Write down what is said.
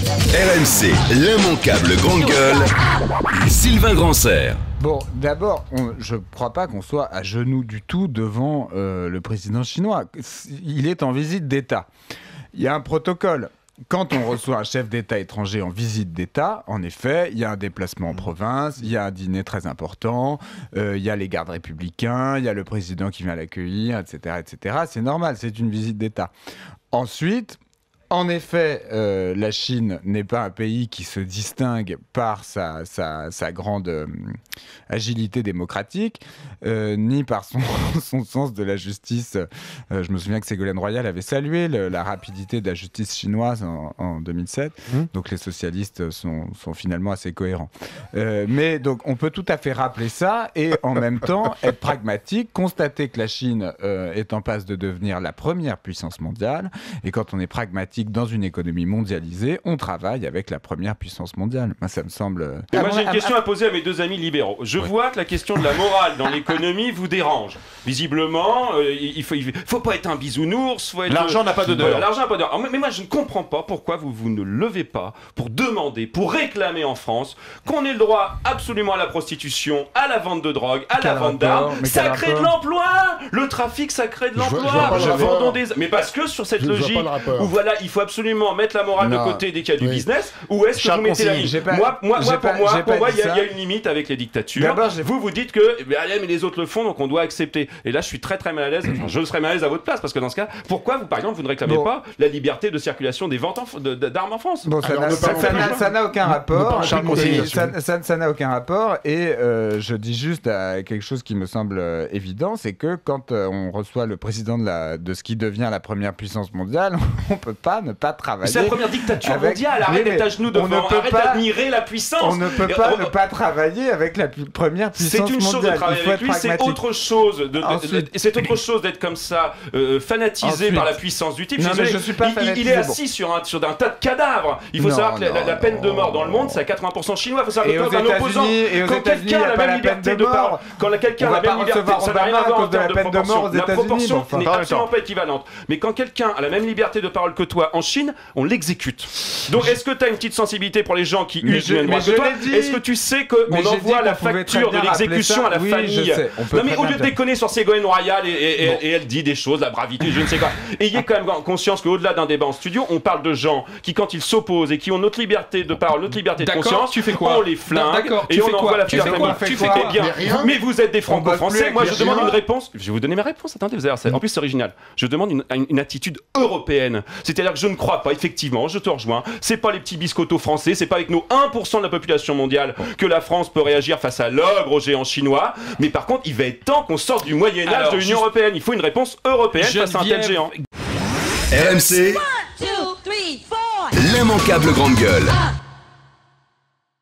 RMC, l'immanquable grande gueule, Sylvain Grandserre. Bon, d'abord, je ne crois pas qu'on soit à genoux du tout devant le président chinois. Il est en visite d'État. Il y a un protocole. Quand on reçoit un chef d'État étranger en visite d'État, en effet, il y a un déplacement en province, il y a un dîner très important, il y a les gardes républicains, il y a le président qui vient l'accueillir, etc., etc. C'est normal, c'est une visite d'État. Ensuite, en effet, la Chine n'est pas un pays qui se distingue par sa grande agilité démocratique, ni par son sens de la justice. Je me souviens que Ségolène Royal avait salué la rapidité de la justice chinoise en 2007. Donc les socialistes sont finalement assez cohérents. Mais donc on peut tout à fait rappeler ça et en même temps être pragmatique, constater que la Chine est en passe de devenir la première puissance mondiale. Et quand on est pragmatique dans une économie mondialisée, on travaille avec la première puissance mondiale. Moi, ça me semble... Moi, j'ai une question à poser à mes deux amis libéraux. Je vois que la question de la morale dans l'économie vous dérange. Visiblement, il faut pas être un bisounours. L'argent n'a pas d'odeur. L'argent n'a pas d'odeur. Mais moi, je ne comprends pas pourquoi vous ne levez pas pour demander, pour réclamer en France qu'on ait le droit absolument à la prostitution, à la vente de drogue, à la vente d'armes. Ça crée de l'emploi. Le trafic, ça crée de l'emploi. Mais parce que sur cette logique où voilà, il faut absolument mettre la morale de côté dès qu'il y a du business, ou est-ce que vous mettez la limite? Pour moi, il y a une limite avec les dictatures. Vous dites que mais les autres le font, donc on doit accepter. Et là, je suis très très mal à l'aise. Enfin, je serais mal à l'aise à votre place, parce que dans ce cas, pourquoi vous, par exemple, vous ne réclamez pas la liberté de circulation des ventes d'armes en France? Bon, ça n'a aucun rapport. Ça n'a aucun rapport. Et je dis juste quelque chose qui me semble évident, c'est que quand on reçoit le président de ce qui devient la première puissance mondiale, on peut pas ne pas travailler. C'est la première dictature mondiale. Arrête d'être à genoux devant. Arrête d'admirer la puissance. On ne peut pas ne pas travailler avec la première puissance mondiale. C'est une chose de travailler avec lui, c'est autre chose. C'est autre chose d'être comme ça, fanatisé par la puissance du type. Non, mais je suis pas fanatisé. Il est assis sur un tas de cadavres. Il faut savoir que la peine de mort dans le monde, c'est à 80% chinois. Il faut savoir que quand un opposant, quand quelqu'un a la même liberté de parole, quand quelqu'un a la même liberté, ça n'a rien à voir en termes de proportion. La proportion n'est absolument pas équivalente. Mais quand quelqu'un a la même liberté de parole que toi en Chine, on l'exécute. Donc est-ce que tu as une petite sensibilité pour les gens qui usent le même droit que toi? Est-ce que tu sais qu'on envoie la facture de l'exécution à la famille? Non mais au lieu de déconner sur Ségolène Royal et elle dit des choses, la bravité, je ne sais quoi. Ayez quand même conscience qu'au-delà d'un débat en studio, on parle de gens qui, quand ils s'opposent et qui ont notre liberté de parole, notre liberté de conscience, tu fais quoi? On les flingue et on envoie la putain famille. Tu fais bien. Mais vous êtes des franco-français. Moi je demande une réponse. Je vais vous donner ma réponse. Attendez, vous allez voir. En plus c'est original. Je demande une attitude européenne. C'est-à-dire que je ne crois pas, effectivement, je te rejoins, c'est pas les petits biscottos français, c'est pas avec nos 1% de la population mondiale que la France peut réagir face à l'ogre, au géant chinois, mais par contre, il va être temps qu'on sorte du Moyen-Âge de l'Union Européenne. Il faut une réponse européenne face à un tel géant. RMC, l'immanquable grande gueule.